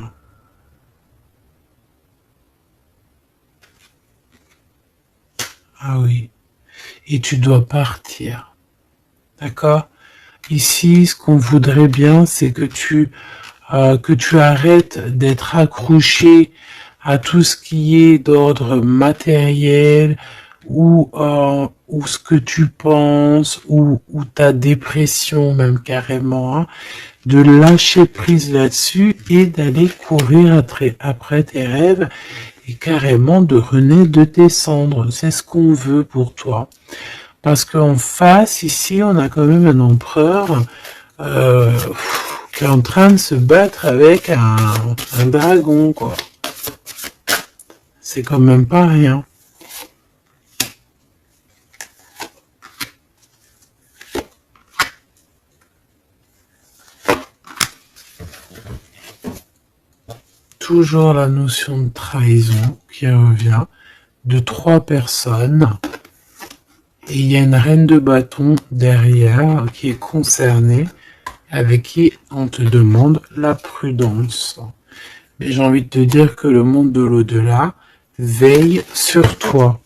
Ah oui. Et tu dois partir. D'accord? Ici, ce qu'on voudrait bien, c'est que tu arrêtes d'être accroché à tout ce qui est d'ordre matériel, ou ce que tu penses, ou ta dépression même carrément, hein, de lâcher prise là-dessus et d'aller courir après tes rêves et carrément de renaître de tes cendres. C'est ce qu'on veut pour toi. Parce qu'en face, ici, on a quand même un empereur qui est en train de se battre avec un dragon, quoi. C'est quand même pas rien. Toujours la notion de trahison qui revient de 3 personnes et il y a une reine de bâton derrière qui est concernée, avec qui on te demande la prudence. Mais j'ai envie de te dire que le monde de l'au-delà veille sur toi.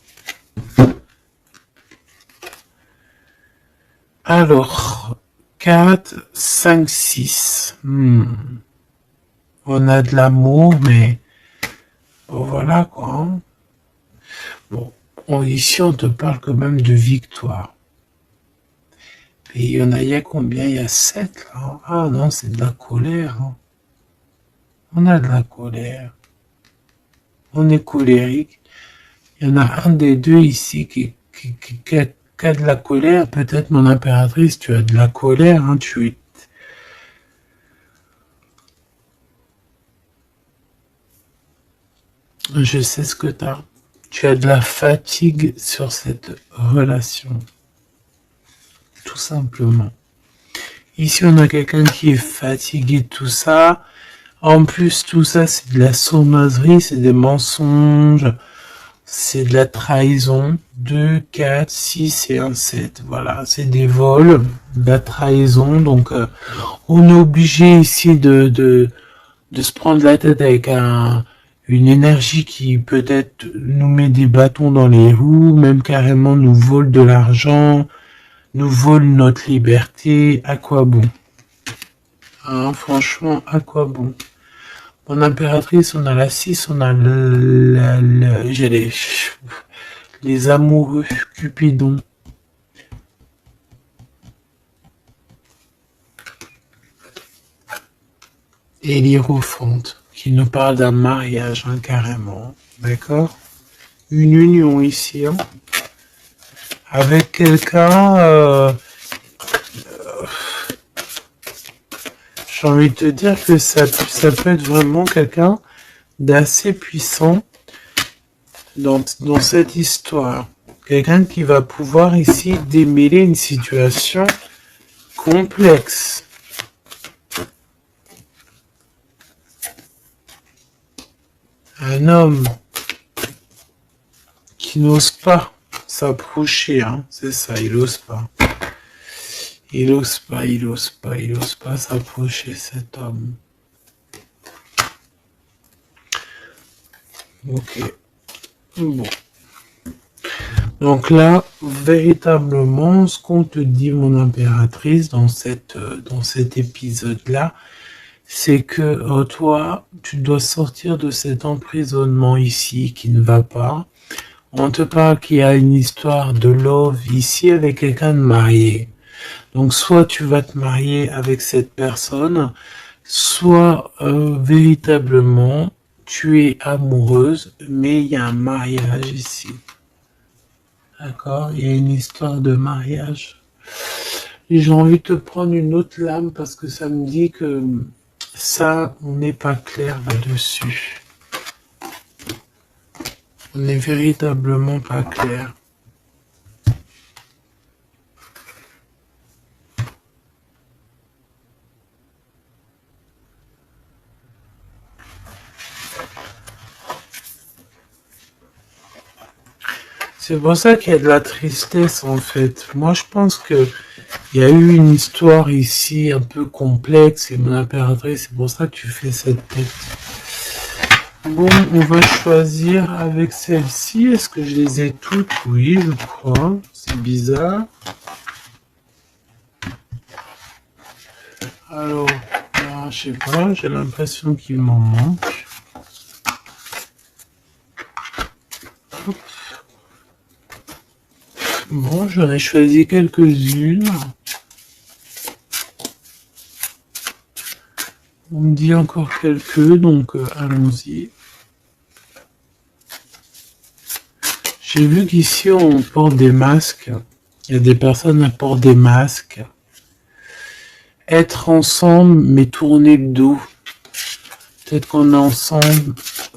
Alors, 4, 5, 6. On a de l'amour, mais bon, voilà quoi. Hein. Bon, ici on te parle quand même de victoire. Et il y a combien? Il y a 7 là. Ah non, c'est de la colère. Hein. On a de la colère. On est colérique. Il y en a un des deux ici qui a de la colère. Peut-être mon impératrice, tu as de la colère. Hein, je sais ce que tu as. Tu as de la fatigue sur cette relation. Tout simplement. Ici, on a quelqu'un qui est fatigué de tout ça. En plus, tout ça, c'est de la sournoiserie, c'est des mensonges, c'est de la trahison. 2, 4, 6 et un 7. Voilà, c'est des vols, de la trahison. Donc, on est obligé ici de se prendre la tête avec une énergie qui peut-être nous met des bâtons dans les roues, même carrément nous vole de l'argent, nous vole notre liberté. À quoi bon? Hein, franchement, à quoi bon? Mon impératrice, on a la 6, on a j'ai les amoureux, Cupidon. Et l'Hiérophante, qui nous parle d'un mariage, hein, carrément. D'accord? Une union ici, hein, avec quelqu'un, j'ai envie de te dire que ça peut être vraiment quelqu'un d'assez puissant dans cette histoire. Quelqu'un qui va pouvoir ici démêler une situation complexe. Un homme qui n'ose pas s'approcher, hein, c'est ça, il ose pas. Il ose pas s'approcher, cet homme. Ok. Bon. Donc là, véritablement, ce qu'on te dit, mon impératrice, dans cet épisode-là, c'est que toi, tu dois sortir de cet emprisonnement ici qui ne va pas. On te parle qu'il y a une histoire de love ici avec quelqu'un de marié. Donc soit tu vas te marier avec cette personne, soit véritablement tu es amoureuse, mais il y a un mariage ici. D'accord? Il y a une histoire de mariage. Et j'ai envie de te prendre une autre lame parce que ça me dit que ça, on n'est pas clair là-dessus. On n'est véritablement pas clair. C'est pour ça qu'il y a de la tristesse en fait. Moi je pense que il y a eu une histoire ici un peu complexe et mon impératrice, c'est pour ça que tu fais cette tête. Bon, on va choisir avec celle-ci. Est-ce que je les ai toutes? Oui, je crois. C'est bizarre. Alors, je sais pas, j'ai l'impression qu'il m'en manque. Hop. Bon, j'en ai choisi quelques-unes. On me dit encore quelques, donc allons-y. J'ai vu qu'ici on porte des masques. Il y a des personnes qui portent des masques. Être ensemble mais tourner le dos. Peut-être qu'on est ensemble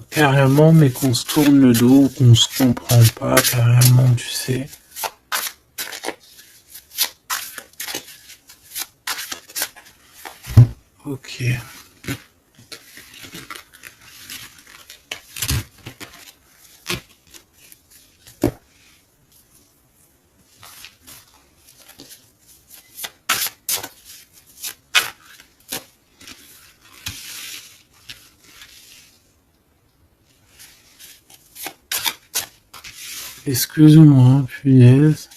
carrément mais qu'on se tourne le dos, qu'on se comprend pas carrément, tu sais. Ok. Excuse-moi, punaise.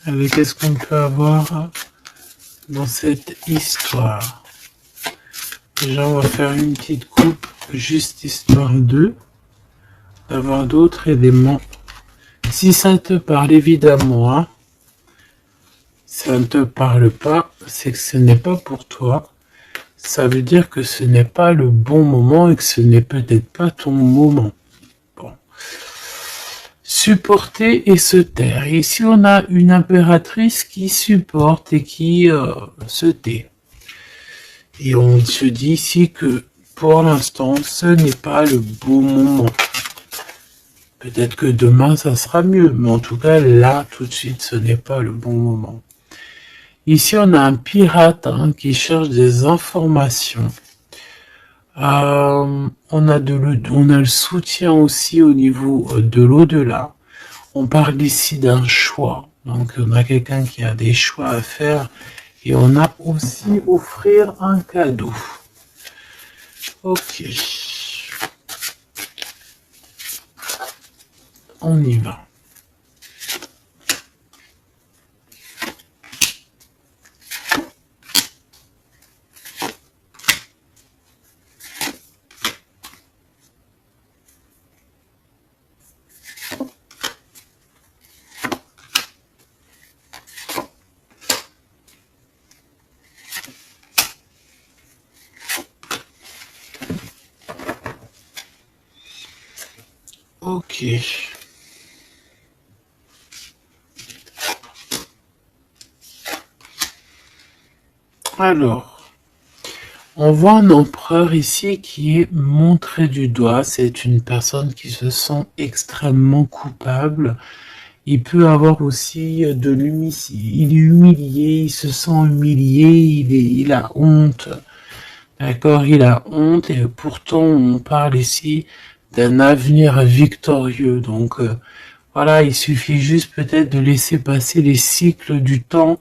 Allez, qu'est-ce qu'on peut avoir dans cette histoire? Déjà, on va faire une petite coupe, juste histoire d'avoir d'autres éléments. Si ça te parle, évidemment, hein, ça ne te parle pas, c'est que ce n'est pas pour toi. Ça veut dire que ce n'est pas le bon moment et que ce n'est peut-être pas ton moment. Bon. Supporter et se taire. Ici, on a une impératrice qui supporte et qui se tait. Et on se dit ici que pour l'instant, ce n'est pas le bon moment. Peut-être que demain, ça sera mieux, mais en tout cas, là, tout de suite, ce n'est pas le bon moment. Ici, on a un pirate qui cherche des informations. On a le soutien aussi au niveau de l'au-delà. On parle ici d'un choix. Donc, on a quelqu'un qui a des choix à faire. Et on a aussi offrir un cadeau. Ok. On y va. Ok. Alors, on voit un empereur ici qui est montré du doigt. C'est une personne qui se sent extrêmement coupable. Il peut avoir aussi de l'humilité. Il est humilié, il se sent humilié, il a honte. D'accord, il a honte et pourtant on parle ici d'un avenir victorieux. Donc voilà, il suffit juste peut-être de laisser passer les cycles du temps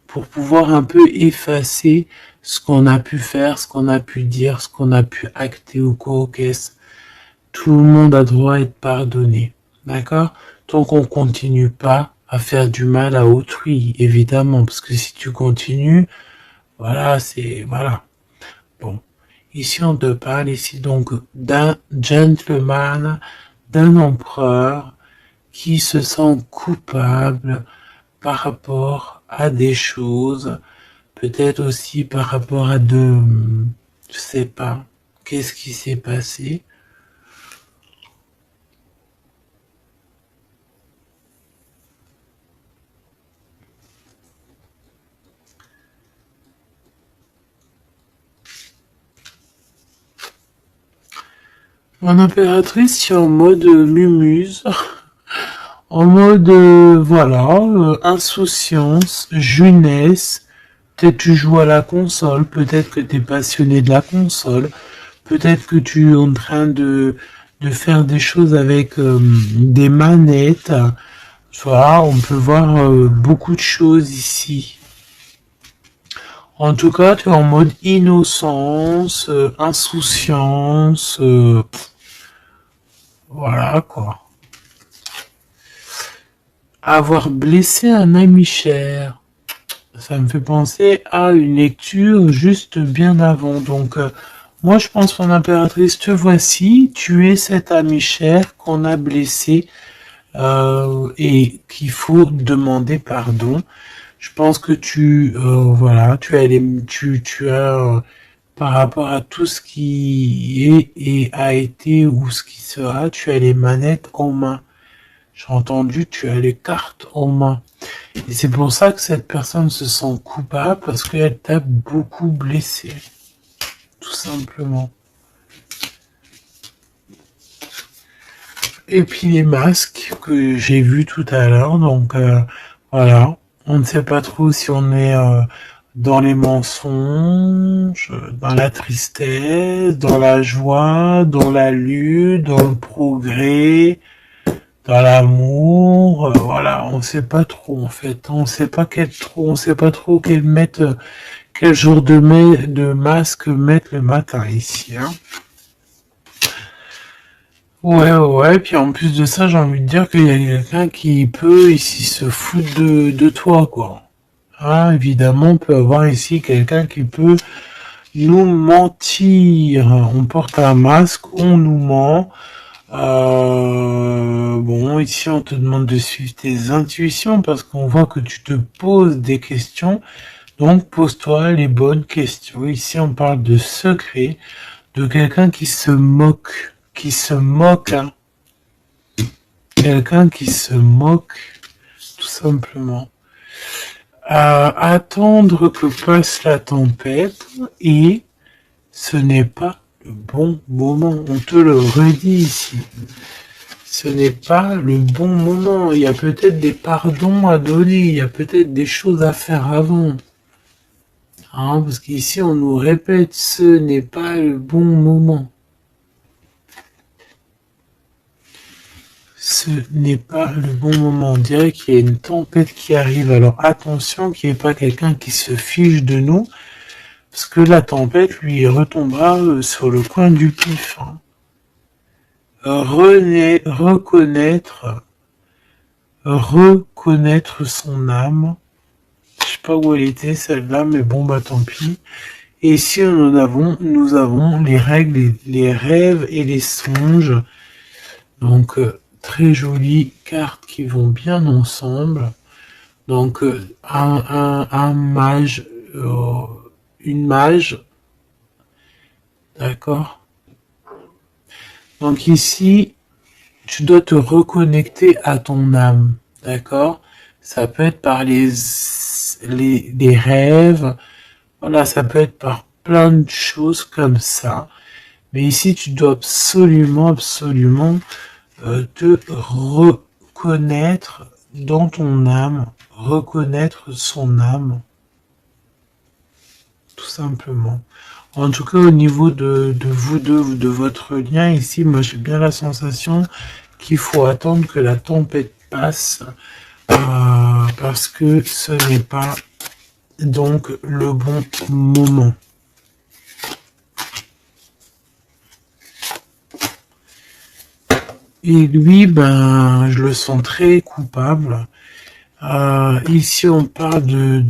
pour pouvoir un peu effacer ce qu'on a pu faire, ce qu'on a pu dire, ce qu'on a pu acter ou quoi, qu'est-ce. Tout le monde a droit à être pardonné. D'accord? Tant qu'on continue pas à faire du mal à autrui, évidemment, parce que si tu continues, voilà, voilà. Bon, ici on te parle ici donc d'un gentleman, d'un empereur qui se sent coupable par rapport à des choses, peut-être aussi par rapport à je sais pas, qu'est-ce qui s'est passé. Mon impératrice, c'est en mode mumuse, en mode, voilà, insouciance, jeunesse. Peut-être tu joues à la console, peut-être que tu es passionné de la console, peut-être que tu es en train de faire des choses avec des manettes. Voilà, on peut voir beaucoup de choses ici. En tout cas, tu es en mode innocence, insouciance, voilà quoi. Avoir blessé un ami cher, ça me fait penser à une lecture juste bien avant. Donc, moi je pense mon impératrice, te voici, tu es cet ami cher qu'on a blessé et qu'il faut demander pardon. Je pense que voilà, tu as par rapport à tout ce qui est et a été ou ce qui sera, tu as les manettes en main. J'ai entendu, tu as les cartes en main. Et c'est pour ça que cette personne se sent coupable parce qu'elle t'a beaucoup blessé. Tout simplement. Et puis les masques que j'ai vus tout à l'heure, donc voilà. On ne sait pas trop si on est dans les mensonges, dans la tristesse, dans la joie, dans la lutte, dans le progrès, dans l'amour. Voilà, on ne sait pas trop en fait. On sait pas on sait pas trop quel jour de masque mettre le matin ici. Hein. Ouais, ouais, puis en plus de ça, j'ai envie de dire qu'il y a quelqu'un qui peut ici se foutre de toi, quoi. Ah, évidemment, on peut avoir ici quelqu'un qui peut nous mentir. On porte un masque, on nous ment. Bon, ici, on te demande de suivre tes intuitions parce qu'on voit que tu te poses des questions. Donc, pose-toi les bonnes questions. Ici, on parle de secret, de quelqu'un qui se moque, hein. Quelqu'un qui se moque, tout simplement. Attendre que passe la tempête et ce n'est pas le bon moment. On te le redit ici. Ce n'est pas le bon moment. Il y a peut-être des pardons à donner. Il y a peut-être des choses à faire avant. Hein, parce qu'ici, on nous répète, ce n'est pas le bon moment. Ce n'est pas le bon moment. On dirait qu'il y a une tempête qui arrive. Alors attention qu'il n'y ait pas quelqu'un qui se fiche de nous. Parce que la tempête, lui, retombera sur le coin du pif. Hein. Reconnaître son âme. Je sais pas où elle était celle-là, mais bon bah tant pis. Et ici nous avons les règles, les rêves et les songes. Donc très jolies cartes qui vont bien ensemble. Donc un mage, une mage, d'accord. Donc ici, tu dois te reconnecter à ton âme, d'accord. Ça peut être par les rêves, voilà, ça peut être par plein de choses comme ça. Mais ici, tu dois absolument te reconnaître dans ton âme, reconnaître son âme, tout simplement. En tout cas, au niveau de vous deux, de votre lien ici, moi j'ai bien la sensation qu'il faut attendre que la tempête passe parce que ce n'est pas donc le bon moment. Et lui, ben, je le sens très coupable. Ici, on parle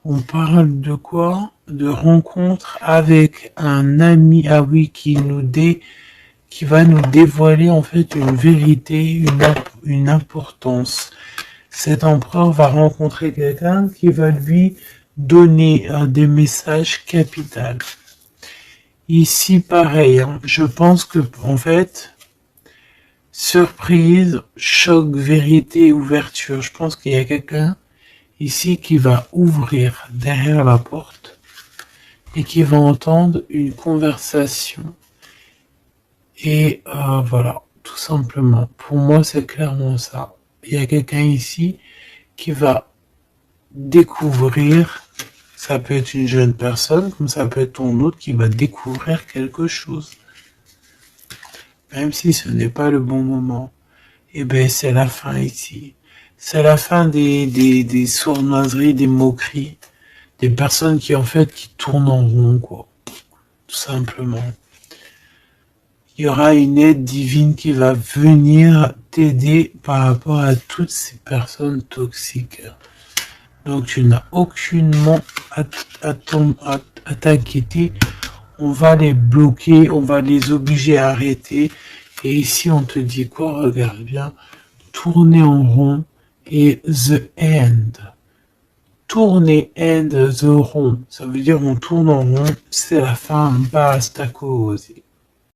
on parle de quoi? De rencontre avec un ami, ah oui, qui va nous dévoiler en fait une vérité, une importance. Cet empereur va rencontrer quelqu'un qui va lui donner des messages capitaux. Ici, pareil, hein, je pense que en fait, surprise, choc, vérité, ouverture. Je pense qu'il y a quelqu'un ici qui va ouvrir derrière la porte et qui va entendre une conversation. Et voilà, tout simplement. Pour moi, c'est clairement ça. Il y a quelqu'un ici qui va découvrir, ça peut être une jeune personne, comme ça peut être ton autre qui va découvrir quelque chose. Même si ce n'est pas le bon moment. Et ben c'est la fin ici. C'est la fin des sournoiseries, des moqueries, des personnes qui en fait qui tournent en rond, quoi. Tout simplement. Il y aura une aide divine qui va venir t'aider par rapport à toutes ces personnes toxiques. Donc tu n'as aucunement à t'inquiéter. On va les bloquer, on va les obliger à arrêter. Et ici on te dit quoi? Regarde bien. Tourner en rond et the end. Tourner and the rond. Ça veut dire on tourne en rond, c'est la fin, basta così.